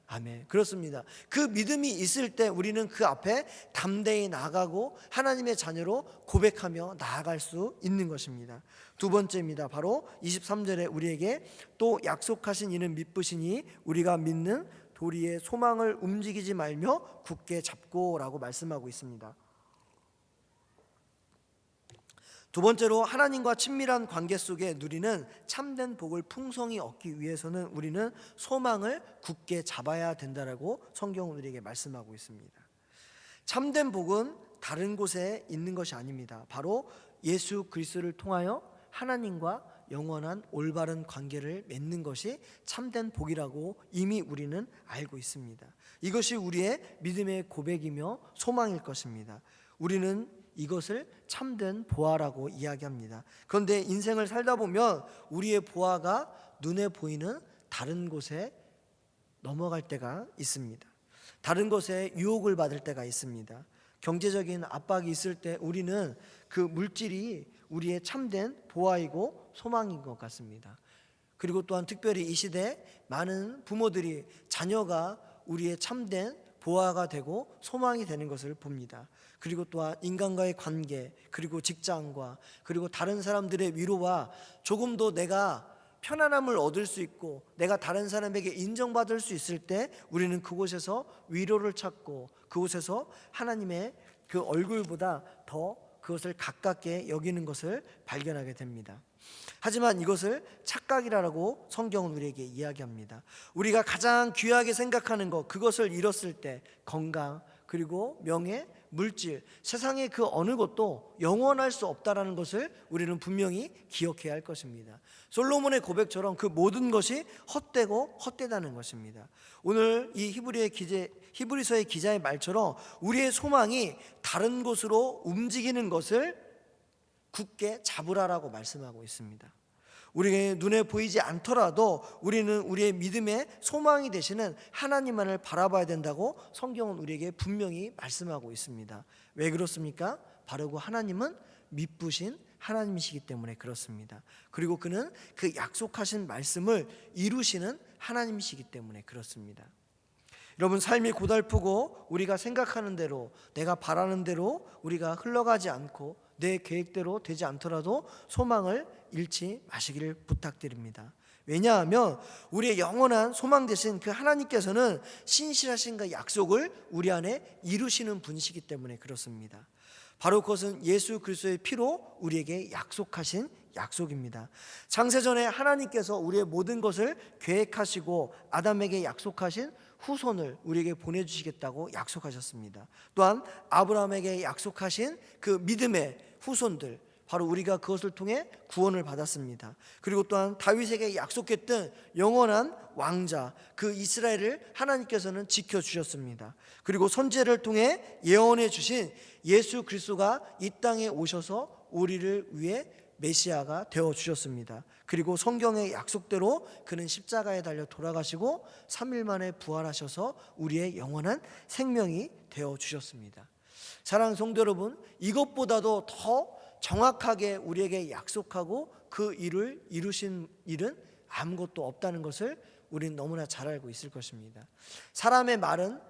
Speaker 1: 아멘. 그렇습니다. 그 믿음이 있을 때 우리는 그 앞에 담대히 나아가고 하나님의 자녀로 고백하며 나아갈 수 있는 것입니다. 두 번째입니다. 바로 23절에 우리에게 또 약속하신 이는 미쁘시니 우리가 믿는 도리의 소망을 움직이지 말며 굳게 잡고 라고 말씀하고 있습니다. 두 번째로 하나님과 친밀한 관계 속에 누리는 참된 복을 풍성히 얻기 위해서는 우리는 소망을 굳게 잡아야 된다라고 성경은 우리에게 말씀하고 있습니다. 참된 복은 다른 곳에 있는 것이 아닙니다. 바로 예수 그리스도를 통하여 하나님과 영원한 올바른 관계를 맺는 것이 참된 복이라고 이미 우리는 알고 있습니다. 이것이 우리의 믿음의 고백이며 소망일 것입니다. 우리는 이것을 참된 보아라고 이야기합니다. 그런데 인생을 살다 보면 우리의 보아가 눈에 보이는 다른 곳에 넘어갈 때가 있습니다. 다른 것에 유혹을 받을 때가 있습니다. 경제적인 압박이 있을 때 우리는 그 물질이 우리의 참된 보아이고 소망인 것 같습니다. 그리고 또한 특별히 이 시대 많은 부모들이 자녀가 우리의 참된 보아가 되고 소망이 되는 것을 봅니다. 그리고 또한 인간과의 관계, 그리고 직장과, 그리고 다른 사람들의 위로와 조금 더 내가 편안함을 얻을 수 있고 내가 다른 사람에게 인정받을 수 있을 때 우리는 그곳에서 위로를 찾고 그곳에서 하나님의 그 얼굴보다 더 그것을 가깝게 여기는 것을 발견하게 됩니다. 하지만 이것을 착각이라고 성경은 우리에게 이야기합니다. 우리가 가장 귀하게 생각하는 것, 그것을 잃었을 때 건강, 그리고 명예, 물질, 세상의 그 어느 것도 영원할 수 없다라는 것을 우리는 분명히 기억해야 할 것입니다. 솔로몬의 고백처럼 그 모든 것이 헛되고 헛되다는 것입니다. 오늘 이 히브리서의 기자의 말처럼 우리의 소망이 다른 곳으로 움직이는 것을 굳게 잡으라라고 말씀하고 있습니다. 우리의 눈에 보이지 않더라도 우리는 우리의 믿음의 소망이 되시는 하나님만을 바라봐야 된다고 성경은 우리에게 분명히 말씀하고 있습니다. 왜 그렇습니까? 바로 그 하나님은 미쁘신 하나님이시기 때문에 그렇습니다. 그리고 그는 그 약속하신 말씀을 이루시는 하나님이시기 때문에 그렇습니다. 여러분, 삶이 고달프고 우리가 생각하는 대로, 내가 바라는 대로 우리가 흘러가지 않고 내 계획대로 되지 않더라도 소망을 잃지 마시기를 부탁드립니다. 왜냐하면 우리의 영원한 소망 되신 그 하나님께서는 신실하신 그 약속을 우리 안에 이루시는 분이시기 때문에 그렇습니다. 바로 그것은 예수 그리스도의 피로 우리에게 약속하신 약속입니다. 창세전에 하나님께서 우리의 모든 것을 계획하시고 아담에게 약속하신 후손을 우리에게 보내주시겠다고 약속하셨습니다. 또한 아브라함에게 약속하신 그 믿음의 후손들, 바로 우리가 그것을 통해 구원을 받았습니다. 그리고 또한 다윗에게 약속했던 영원한 왕자, 그 이스라엘을 하나님께서는 지켜주셨습니다. 그리고 선지자를 통해 예언해 주신 예수 그리스도가 이 땅에 오셔서 우리를 위해 메시아가 되어주셨습니다. 그리고 성경의 약속대로 그는 십자가에 달려 돌아가시고 3일 만에 부활하셔서 우리의 영원한 생명이 되어주셨습니다. 사랑하는 성도 여러분, 이것보다도 더 정확하게 우리에게 약속하고 그 일을 이루신 일은 아무것도 없다는 것을 우리는 너무나 잘 알고 있을 것입니다. 사람의 말은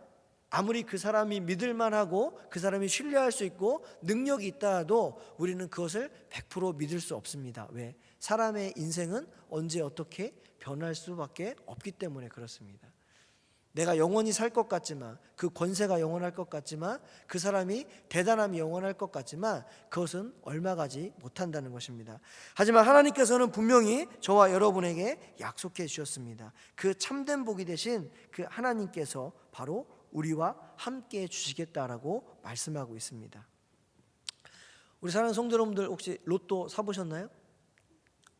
Speaker 1: 아무리 그 사람이 믿을만하고 그 사람이 신뢰할 수 있고 능력이 있다 해도 우리는 그것을 100% 믿을 수 없습니다. 왜? 사람의 인생은 언제 어떻게 변할 수밖에 없기 때문에 그렇습니다. 내가 영원히 살 것 같지만, 그 권세가 영원할 것 같지만, 그 사람이 대단함이 영원할 것 같지만 그것은 얼마 가지 못한다는 것입니다. 하지만 하나님께서는 분명히 저와 여러분에게 약속해 주셨습니다. 그 참된 복이 되신 그 하나님께서 바로 우리와 함께 주시겠다라고 말씀하고 있습니다. 우리 사랑하는 성도 여러분들, 혹시 로또 사보셨나요?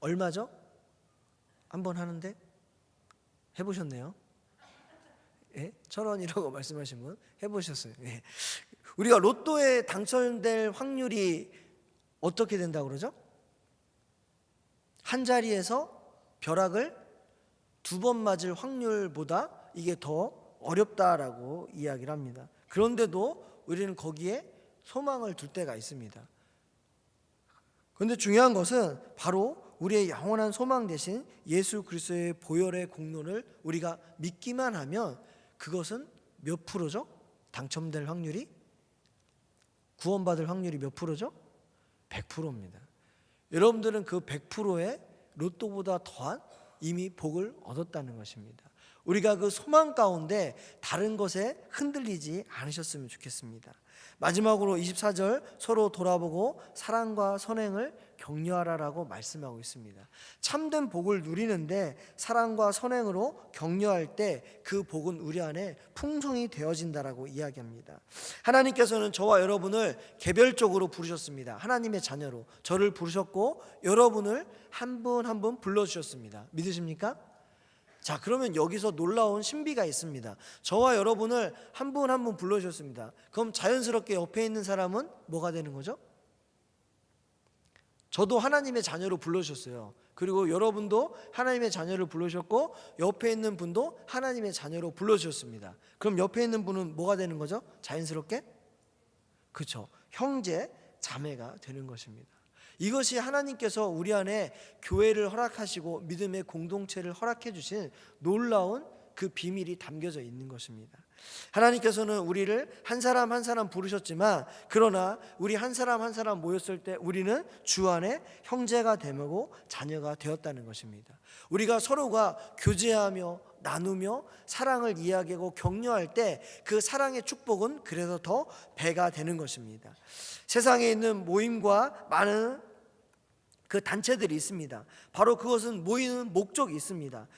Speaker 1: 얼마죠? 한번 하는데 해보셨네요. 예? 1,000원이라고 말씀하신 분 해보셨어요. 예. 우리가 로또에 당첨될 확률이 어떻게 된다고 그러죠? 한 자리에서 벼락을 2번 맞을 확률보다 이게 더 어렵다라고 이야기를 합니다. 그런데도 우리는 거기에 소망을 둘 때가 있습니다. 그런데 중요한 것은 바로 우리의 영원한 소망 되신 예수 그리스도의 보혈의 공로를 우리가 믿기만 하면 그것은 몇 프로죠? 당첨될 확률이? 구원받을 확률이 몇 프로죠? 100%입니다. 여러분들은 그 100%의 로또보다 더한 이미 복을 얻었다는 것입니다. 우리가 그 소망 가운데 다른 것에 흔들리지 않으셨으면 좋겠습니다. 마지막으로 24절 서로 돌아보고 사랑과 선행을 격려하라라고 말씀하고 있습니다. 참된 복을 누리는데 사랑과 선행으로 격려할 때 그 복은 우리 안에 풍성이 되어진다라고 이야기합니다. 하나님께서는 저와 여러분을 개별적으로 부르셨습니다. 하나님의 자녀로 저를 부르셨고 여러분을 한 분 한 분 불러주셨습니다. 믿으십니까? 자, 그러면 여기서 놀라운 신비가 있습니다. 저와 여러분을 한 분 한 분 불러주셨습니다. 그럼 자연스럽게 옆에 있는 사람은 뭐가 되는 거죠? 저도 하나님의 자녀로 불러주셨어요. 그리고 여러분도 하나님의 자녀를 불러주셨고 옆에 있는 분도 하나님의 자녀로 불러주셨습니다. 그럼 옆에 있는 분은 뭐가 되는 거죠? 자연스럽게? 그렇죠. 형제, 자매가 되는 것입니다. 이것이 하나님께서 우리 안에 교회를 허락하시고 믿음의 공동체를 허락해 주신 놀라운 그 비밀이 담겨져 있는 것입니다. 하나님께서는 우리를 한 사람 한 사람 부르셨지만 그러나 우리 한 사람 한 사람 모였을 때 우리는 주 안에 형제가 되고 자녀가 되었다는 것입니다. 우리가 서로가 교제하며 나누며 사랑을 이야기하고 격려할 때 그 사랑의 축복은 그래서 더 배가 되는 것입니다. 세상에 있는 모임과 많은 그 단체들이 있습니다. 바로 그것은 모이는 목적이 있습니다.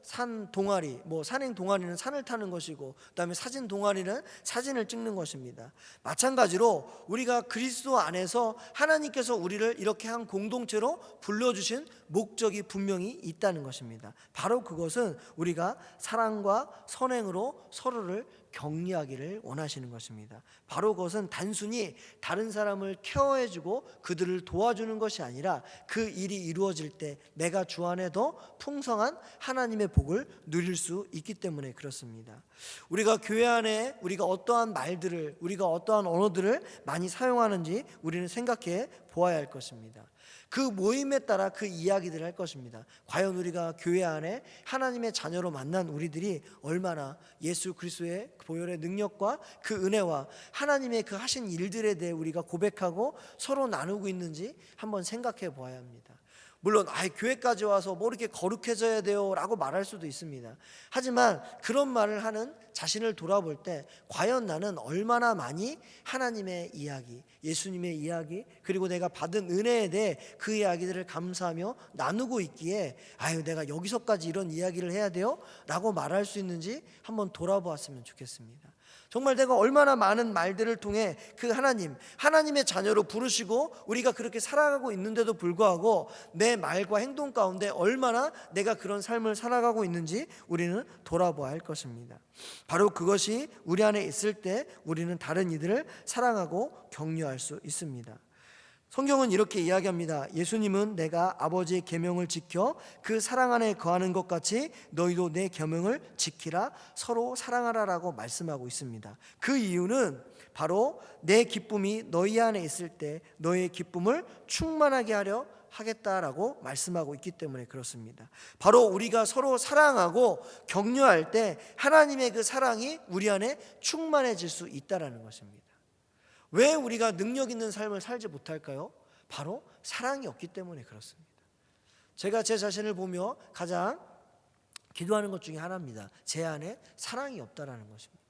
Speaker 1: 산 동아리, 산행 동아리는 산을 타는 것이고 그다음에 사진 동아리는 사진을 찍는 것입니다. 마찬가지로 우리가 그리스도 안에서 하나님께서 우리를 이렇게 한 공동체로 불러주신 목적이 분명히 있다는 것입니다. 바로 그것은 우리가 사랑과 선행으로 서로를 격려하기를 원하시는 것입니다. 바로 그것은 단순히 다른 사람을 케어해주고 그들을 도와주는 것이 아니라 그 일이 이루어질 때 내가 주 안에 더 풍성한 하나님의 복을 누릴 수 있기 때문에 그렇습니다. 우리가 교회 안에 우리가 어떠한 말들을 우리가 어떠한 언어들을 많이 사용하는지 우리는 생각해 보아야 할 것입니다. 그 모임에 따라 그 이야기들을 할 것입니다. 과연 우리가 교회 안에 하나님의 자녀로 만난 우리들이 얼마나 예수 그리스도의 보혈의 능력과 그 은혜와 하나님의 그 하신 일들에 대해 우리가 고백하고 서로 나누고 있는지 한번 생각해 보아야 합니다. 물론 교회까지 와서 이렇게 거룩해져야 돼요 라고 말할 수도 있습니다. 하지만 그런 말을 하는 자신을 돌아볼 때 과연 나는 얼마나 많이 하나님의 이야기, 예수님의 이야기, 그리고 내가 받은 은혜에 대해 그 이야기들을 감사하며 나누고 있기에 내가 여기서까지 이런 이야기를 해야 돼요? 라고 말할 수 있는지 한번 돌아보았으면 좋겠습니다. 정말 내가 얼마나 많은 말들을 통해 그 하나님의 자녀로 부르시고 우리가 그렇게 살아가고 있는데도 불구하고 내 말과 행동 가운데 얼마나 내가 그런 삶을 살아가고 있는지 우리는 돌아보아야 할 것입니다. 바로 그것이 우리 안에 있을 때 우리는 다른 이들을 사랑하고 격려할 수 있습니다. 성경은 이렇게 이야기합니다. 예수님은 내가 아버지의 계명을 지켜 그 사랑 안에 거하는 것 같이 너희도 내 계명을 지키라, 서로 사랑하라라고 말씀하고 있습니다. 그 이유는 바로 내 기쁨이 너희 안에 있을 때 너의 기쁨을 충만하게 하려 하겠다라고 말씀하고 있기 때문에 그렇습니다. 바로 우리가 서로 사랑하고 격려할 때 하나님의 그 사랑이 우리 안에 충만해질 수 있다라는 것입니다. 왜 우리가 능력 있는 삶을 살지 못할까요? 바로 사랑이 없기 때문에 그렇습니다. 제가 제 자신을 보며 가장 기도하는 것 중에 하나입니다. 제 안에 사랑이 없다라는 것입니다.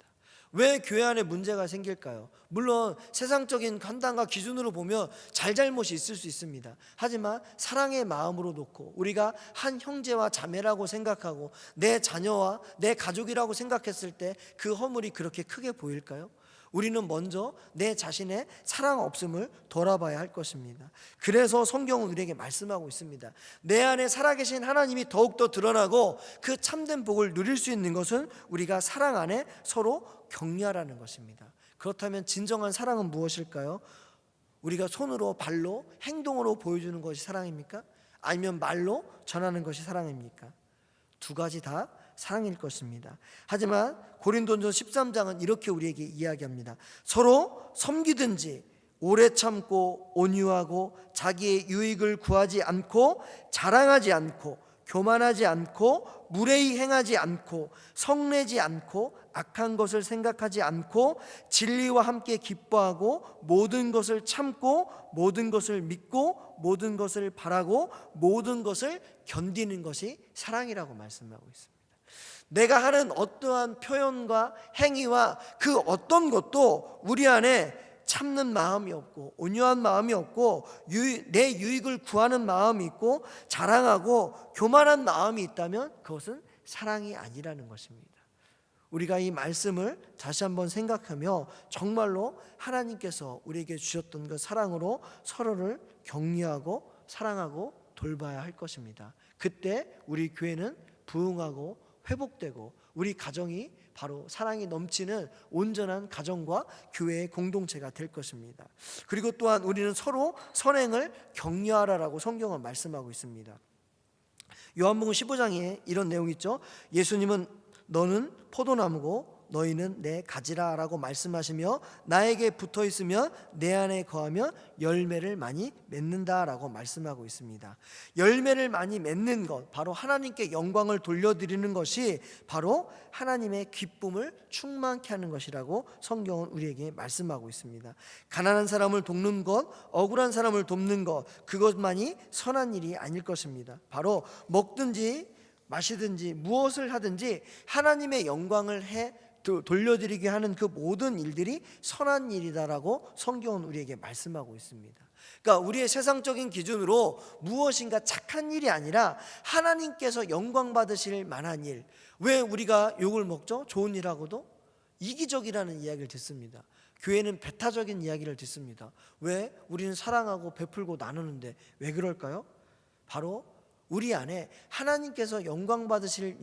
Speaker 1: 왜 교회 안에 문제가 생길까요? 물론 세상적인 판단과 기준으로 보면 잘잘못이 있을 수 있습니다. 하지만 사랑의 마음으로 놓고 우리가 한 형제와 자매라고 생각하고 내 자녀와 내 가족이라고 생각했을 때 그 허물이 그렇게 크게 보일까요? 우리는 먼저 내 자신의 사랑 없음을 돌아봐야 할 것입니다. 그래서 성경은 우리에게 말씀하고 있습니다. 내 안에 살아계신 하나님이 더욱더 드러나고 그 참된 복을 누릴 수 있는 것은 우리가 사랑 안에 서로 격려하라는 것입니다. 그렇다면 진정한 사랑은 무엇일까요? 우리가 손으로, 발로, 행동으로 보여주는 것이 사랑입니까? 아니면 말로 전하는 것이 사랑입니까? 두 가지 다 사랑일 것입니다. 하지만 고린도전서 13장은 이렇게 우리에게 이야기합니다. 서로 섬기든지 오래 참고 온유하고 자기의 유익을 구하지 않고 자랑하지 않고 교만하지 않고 무례히 행하지 않고 성내지 않고 악한 것을 생각하지 않고 진리와 함께 기뻐하고 모든 것을 참고 모든 것을 믿고 모든 것을 바라고 모든 것을 견디는 것이 사랑이라고 말씀하고 있습니다. 내가 하는 어떠한 표현과 행위와 그 어떤 것도 우리 안에 참는 마음이 없고 온유한 마음이 없고 내 유익을 구하는 마음이 있고 자랑하고 교만한 마음이 있다면 그것은 사랑이 아니라는 것입니다. 우리가 이 말씀을 다시 한번 생각하며 정말로 하나님께서 우리에게 주셨던 그 사랑으로 서로를 격려하고 사랑하고 돌봐야 할 것입니다. 그때 우리 교회는 부흥하고 회복되고 우리 가정이 바로 사랑이 넘치는 온전한 가정과 교회의 공동체가 될 것입니다. 그리고 또한 우리는 서로 선행을 격려하라라고 성경은 말씀하고 있습니다. 요한복음 15장에 이런 내용이 있죠. 예수님은 너는 포도나무고 너희는 내 가지라 라고 말씀하시며 나에게 붙어 있으면 내 안에 거하면 열매를 많이 맺는다 라고 말씀하고 있습니다. 열매를 많이 맺는 것, 바로 하나님께 영광을 돌려드리는 것이 바로 하나님의 기쁨을 충만케 하는 것이라고 성경은 우리에게 말씀하고 있습니다. 가난한 사람을 돕는 것, 억울한 사람을 돕는 것, 그것만이 선한 일이 아닐 것입니다. 바로 먹든지 마시든지 무엇을 하든지 하나님의 영광을 돌려드리게 하는 그 모든 일들이 선한 일이다라고 성경은 우리에게 말씀하고 있습니다. 그러니까 우리의 세상적인 기준으로 무엇인가 착한 일이 아니라 하나님께서 영광 받으실 만한 일. 왜 우리가 욕을 먹죠? 좋은 일하고도 이기적이라는 이야기를 듣습니다. 교회는 배타적인 이야기를 듣습니다. 왜? 우리는 사랑하고 베풀고 나누는데 왜 그럴까요? 바로 우리 안에 하나님께서 영광 받으실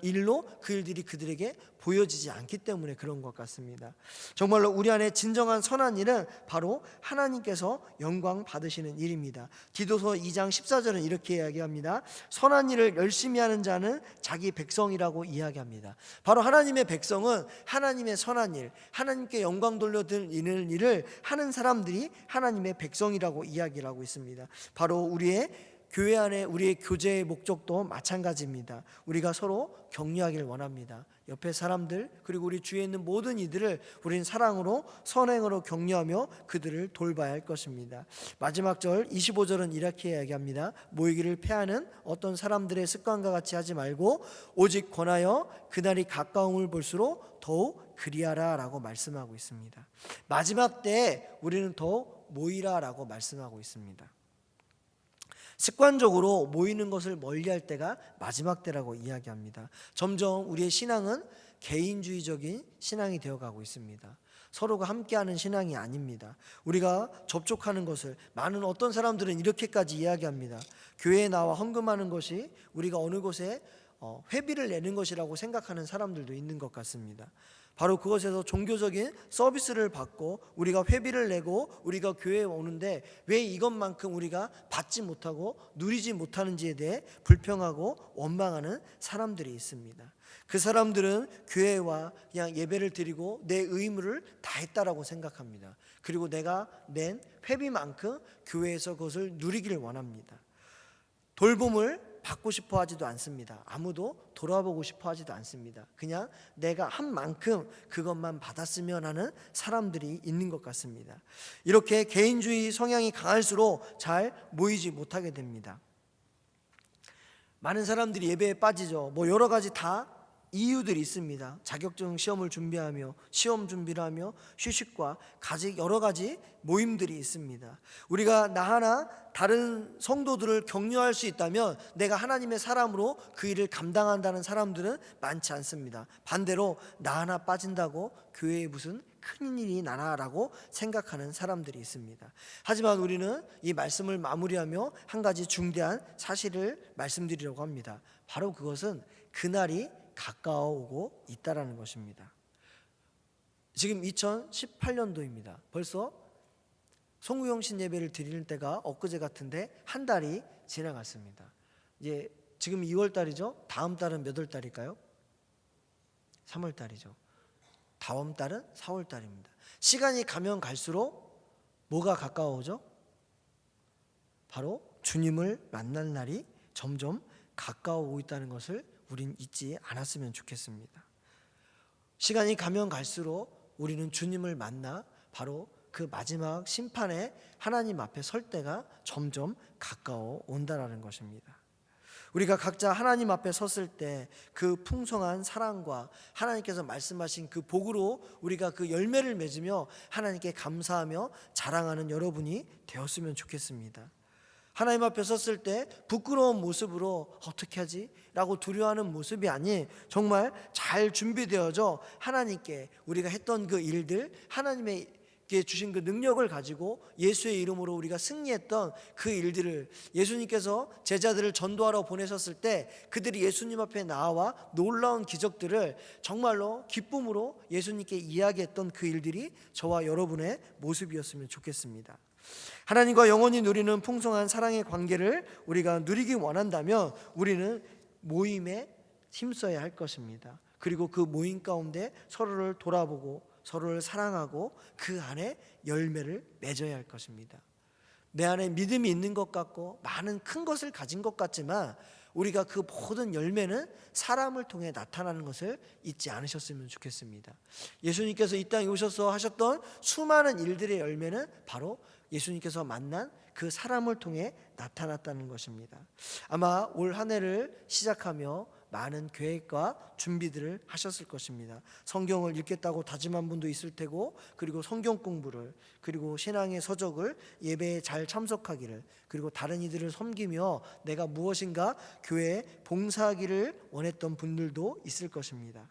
Speaker 1: 일로 그 일들이 그들에게 보여지지 않기 때문에 그런 것 같습니다. 정말로 우리 안에 진정한 선한 일은 바로 하나님께서 영광 받으시는 일입니다. 디도서 2장 14절은 이렇게 이야기합니다. 선한 일을 열심히 하는 자는 자기 백성이라고 이야기합니다. 바로 하나님의 백성은 하나님의 선한 일, 하나님께 영광 돌려드리는 일을 하는 사람들이 하나님의 백성이라고 이야기를 하고 있습니다. 바로 우리의 교회 안에 우리의 교제의 목적도 마찬가지입니다. 우리가 서로 격려하길 원합니다. 옆에 사람들 그리고 우리 주위에 있는 모든 이들을 우리는 사랑으로 선행으로 격려하며 그들을 돌봐야 할 것입니다. 마지막 절 25절은 이렇게 이야기합니다. 모이기를 패하는 어떤 사람들의 습관과 같이 하지 말고 오직 권하여 그날이 가까움을 볼수록 더욱 그리하라 라고 말씀하고 있습니다. 마지막 때에 우리는 더욱 모이라라고 말씀하고 있습니다. 습관적으로 모이는 것을 멀리할 때가 마지막 때라고 이야기합니다. 점점 우리의 신앙은 개인주의적인 신앙이 되어가고 있습니다. 서로가 함께하는 신앙이 아닙니다. 우리가 접촉하는 것을 많은 어떤 사람들은 이렇게까지 이야기합니다. 교회에 나와 헌금하는 것이 우리가 어느 곳에 회비를 내는 것이라고 생각하는 사람들도 있는 것 같습니다. 바로 그것에서 종교적인 서비스를 받고 우리가 회비를 내고 우리가 교회에 오는데 왜 이것만큼 우리가 받지 못하고 누리지 못하는지에 대해 불평하고 원망하는 사람들이 있습니다. 그 사람들은 교회와 그냥 예배를 드리고 내 의무를 다했다라고 생각합니다. 그리고 내가 낸 회비만큼 교회에서 그것을 누리기를 원합니다. 돌봄을 받고 싶어 하지도 않습니다. 아무도 돌아보고 싶어 하지도 않습니다. 그냥 내가 한 만큼 그것만 받았으면 하는 사람들이 있는 것 같습니다. 이렇게 개인주의 성향이 강할수록 잘 모이지 못하게 됩니다. 많은 사람들이 예배에 빠지죠. 여러 가지 다 이유들이 있습니다. 자격증 시험을 준비하며 시험 준비를 하며 휴식과 여러 가지 모임들이 있습니다. 우리가 나 하나 다른 성도들을 격려할 수 있다면 내가 하나님의 사람으로 그 일을 감당한다는 사람들은 많지 않습니다. 반대로 나 하나 빠진다고 교회에 무슨 큰일이 나나라고 생각하는 사람들이 있습니다. 하지만 우리는 이 말씀을 마무리하며 한 가지 중대한 사실을 말씀드리려고 합니다. 바로 그것은 그날이 가까워오고 있다라는 것입니다. 지금 2018년도입니다. 벌써 송구영신 예배를 드리는 때가 엊그제 같은데 한 달이 지나갔습니다. 이제 지금 2월 달이죠. 다음 달은 몇 월 달일까요? 3월 달이죠. 다음 달은 4월 달입니다. 시간이 가면 갈수록 뭐가 가까워오죠? 바로 주님을 만날 날이 점점 가까워오고 있다는 것을 우린 잊지 않았으면 좋겠습니다. 시간이 가면 갈수록 우리는 주님을 만나 바로 그 마지막 심판에 하나님 앞에 설 때가 점점 가까워 온다라는 것입니다. 우리가 각자 하나님 앞에 섰을 때 그 풍성한 사랑과 하나님께서 말씀하신 그 복으로 우리가 그 열매를 맺으며 하나님께 감사하며 자랑하는 여러분이 되었으면 좋겠습니다. 하나님 앞에 섰을 때 부끄러운 모습으로 어떻게 하지? 라고 두려워하는 모습이 아닌 정말 잘 준비되어져 하나님께 우리가 했던 그 일들, 하나님의 주신 그 능력을 가지고 예수의 이름으로 우리가 승리했던 그 일들을 예수님께서 제자들을 전도하러 보내셨을 때 그들이 예수님 앞에 나와 놀라운 기적들을 정말로 기쁨으로 예수님께 이야기했던 그 일들이 저와 여러분의 모습이었으면 좋겠습니다. 하나님과 영원히 누리는 풍성한 사랑의 관계를 우리가 누리기 원한다면 우리는 모임에 힘써야 할 것입니다. 그리고 그 모임 가운데 서로를 돌아보고 서로를 사랑하고 그 안에 열매를 맺어야 할 것입니다. 내 안에 믿음이 있는 것 같고 많은 큰 것을 가진 것 같지만 우리가 그 모든 열매는 사람을 통해 나타나는 것을 잊지 않으셨으면 좋겠습니다. 예수님께서 이 땅에 오셔서 하셨던 수많은 일들의 열매는 바로 예수님께서 만난 그 사람을 통해 나타났다는 것입니다. 아마 올 한 해를 시작하며 많은 계획과 준비들을 하셨을 것입니다. 성경을 읽겠다고 다짐한 분도 있을 테고, 그리고 성경 공부를, 그리고 신앙의 서적을, 예배에 잘 참석하기를, 그리고 다른 이들을 섬기며 내가 무엇인가 교회에 봉사하기를 원했던 분들도 있을 것입니다.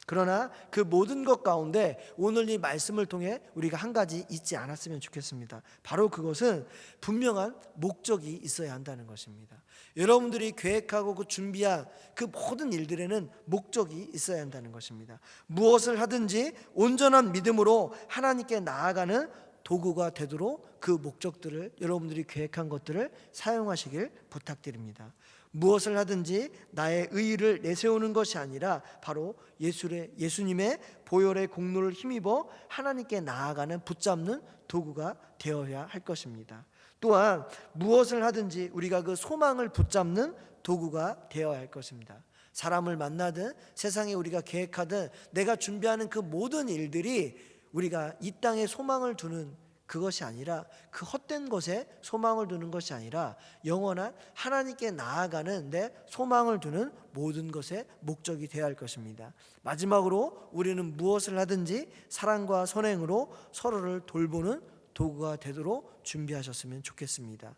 Speaker 1: 그러나 그 모든 것 가운데 오늘 이 말씀을 통해 우리가 한 가지 잊지 않았으면 좋겠습니다. 바로 그것은 분명한 목적이 있어야 한다는 것입니다. 여러분들이 계획하고 그 준비한 그 모든 일들에는 목적이 있어야 한다는 것입니다. 무엇을 하든지 온전한 믿음으로 하나님께 나아가는 도구가 되도록 그 목적들을, 여러분들이 계획한 것들을 사용하시길 부탁드립니다. 무엇을 하든지 나의 의의를 내세우는 것이 아니라 바로 예수님의 보혈의 공로를 힘입어 하나님께 나아가는 붙잡는 도구가 되어야 할 것입니다. 또한 무엇을 하든지 우리가 그 소망을 붙잡는 도구가 되어야 할 것입니다. 사람을 만나든 세상에 우리가 계획하든 내가 준비하는 그 모든 일들이 우리가 이 땅에 소망을 두는 그것이 아니라, 그 헛된 것에 소망을 두는 것이 아니라 영원한 하나님께 나아가는 데 소망을 두는 모든 것의 목적이 되어야 할 것입니다. 마지막으로 우리는 무엇을 하든지 사랑과 선행으로 서로를 돌보는 도구가 되도록 준비하셨으면 좋겠습니다.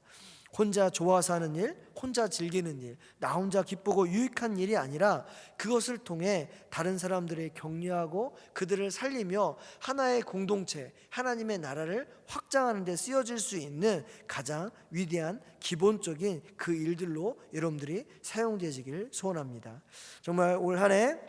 Speaker 1: 혼자 좋아서 하는 일, 혼자 즐기는 일, 나 혼자 기쁘고 유익한 일이 아니라 그것을 통해 다른 사람들을 격려하고 그들을 살리며 하나의 공동체, 하나님의 나라를 확장하는 데 쓰여질 수 있는 가장 위대한 기본적인 그 일들로 여러분들이 사용되시길 소원합니다. 정말 올 한 해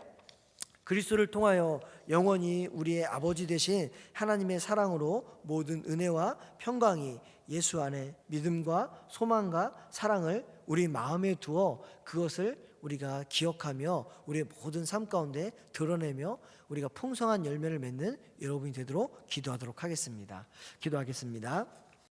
Speaker 1: 그리스도를 통하여 영원히 우리의 아버지 되신 하나님의 사랑으로 모든 은혜와 평강이 예수 안에 믿음과 소망과 사랑을 우리 마음에 두어 그것을 우리가 기억하며 우리의 모든 삶 가운데 드러내며 우리가 풍성한 열매를 맺는 여러분이 되도록 기도하도록 하겠습니다. 기도하겠습니다.